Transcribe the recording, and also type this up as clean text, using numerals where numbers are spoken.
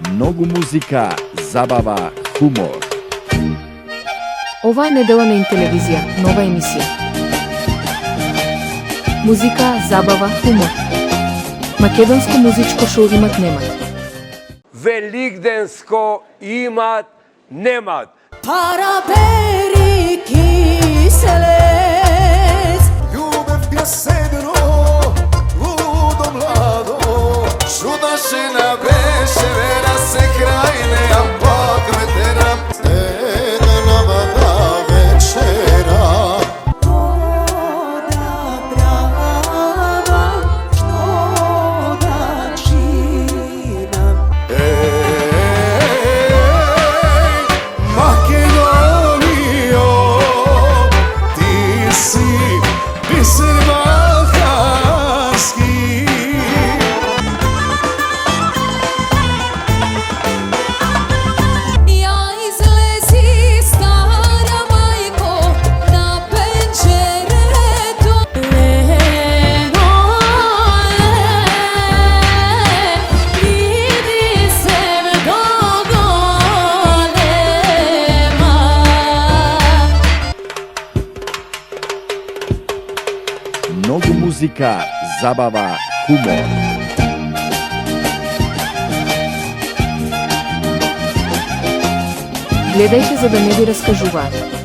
Многу музика, забава, хумор. Ова е недела на Интелевизија, нова емисија. Музика, забава, хумор. Македонско музичко шоу имат немат. Великденско имат немат. Парабери киселец, Љубев беседно, лудо младо, чуда жена беше, вера се крај неа пак ветера. Стегна вода вечера. Што да правам, што да чинам. Македонијо, ти си бисер балкански. Ја излези стара мајко на пенџерето. Лено, иди се до голема. Многу музика, забава, хумор. Гледајте за да не ви раскажуваат.